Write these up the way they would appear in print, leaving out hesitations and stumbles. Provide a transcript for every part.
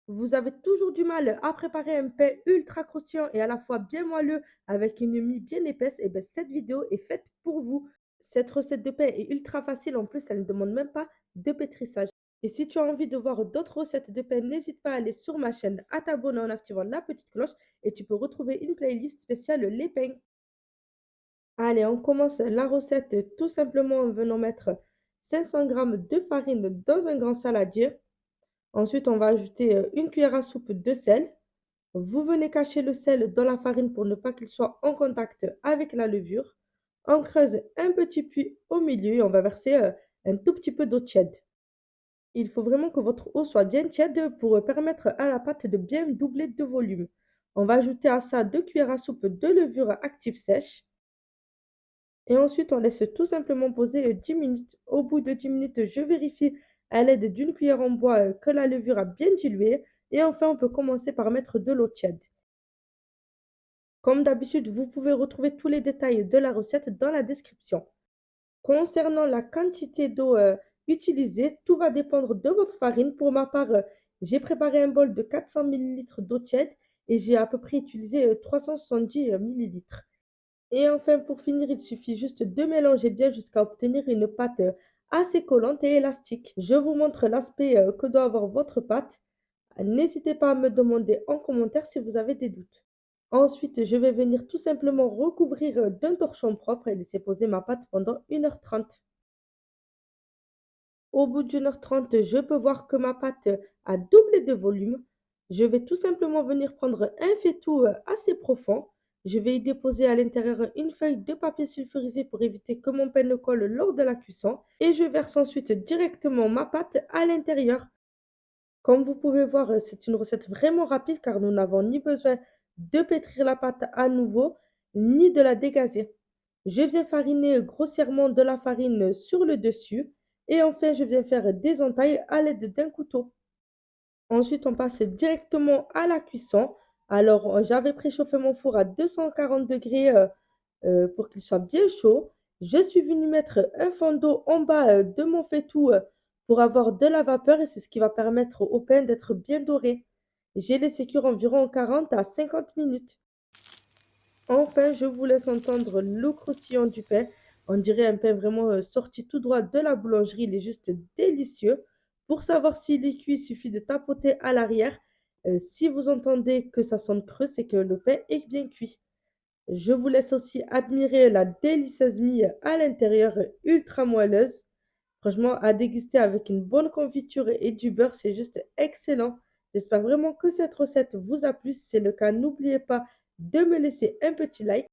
Vous avez toujours du mal à préparer un pain ultra croustillant et à la fois bien moelleux avec une mie bien épaisse, et bien cette vidéo est faite pour vous. Cette recette de pain est ultra facile, en plus elle ne demande même pas de pétrissage. Et si tu as envie de voir d'autres recettes de pain, n'hésite pas à aller sur ma chaîne, à t'abonner en activant la petite cloche et tu peux retrouver une playlist spéciale les pains. Allez, on commence la recette tout simplement en venant mettre 500 grammes de farine dans un grand saladier. Ensuite, on va ajouter une cuillère à soupe de sel. Vous venez cacher le sel dans la farine pour ne pas qu'il soit en contact avec la levure. On creuse un petit puits au milieu et on va verser un tout petit peu d'eau tiède. Il faut vraiment que votre eau soit bien tiède pour permettre à la pâte de bien doubler de volume. On va ajouter à ça 2 cuillères à soupe de levure active sèche. Et ensuite, on laisse tout simplement poser 10 minutes. Au bout de 10 minutes, je vérifie à l'aide d'une cuillère en bois que la levure a bien dilué. Et enfin, on peut commencer par mettre de l'eau tiède. Comme d'habitude, vous pouvez retrouver tous les détails de la recette dans la description. Concernant la quantité d'eau utilisée, tout va dépendre de votre farine. Pour ma part, j'ai préparé un bol de 400 millilitres d'eau tiède et j'ai à peu près utilisé 370 millilitres. Et enfin, pour finir, il suffit juste de mélanger bien jusqu'à obtenir une pâte assez collante et élastique. Je vous montre l'aspect que doit avoir votre pâte. N'hésitez pas à me demander en commentaire si vous avez des doutes. Ensuite, je vais venir tout simplement recouvrir d'un torchon propre et laisser poser ma pâte pendant 1h30. Au bout d'1h30, je peux voir que ma pâte a doublé de volume. Je vais tout simplement venir prendre un faitout assez profond. Je vais y déposer à l'intérieur une feuille de papier sulfurisé pour éviter que mon pain ne colle lors de la cuisson. Et je verse ensuite directement ma pâte à l'intérieur. Comme vous pouvez voir, c'est une recette vraiment rapide car nous n'avons ni besoin de pétrir la pâte à nouveau, ni de la dégazer. Je viens fariner grossièrement de la farine sur le dessus et enfin je viens faire des entailles à l'aide d'un couteau. Ensuite, on passe directement à la cuisson. Alors, j'avais préchauffé mon four à 240 degrés pour qu'il soit bien chaud. Je suis venue mettre un fond d'eau en bas de mon faitout pour avoir de la vapeur et c'est ce qui va permettre au pain d'être bien doré. J'ai laissé cuire environ 40 à 50 minutes. Enfin, je vous laisse entendre le croustillant du pain. On dirait un pain vraiment sorti tout droit de la boulangerie. Il est juste délicieux. Pour savoir s'il est cuit, il suffit de tapoter à l'arrière. Si vous entendez que ça sonne creux, c'est que le pain est bien cuit. Je vous laisse aussi admirer la délicieuse mie à l'intérieur, ultra moelleuse. Franchement, à déguster avec une bonne confiture et du beurre, c'est juste excellent. J'espère vraiment que cette recette vous a plu. Si c'est le cas, n'oubliez pas de me laisser un petit like.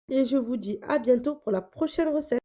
Et je vous dis à bientôt pour la prochaine recette.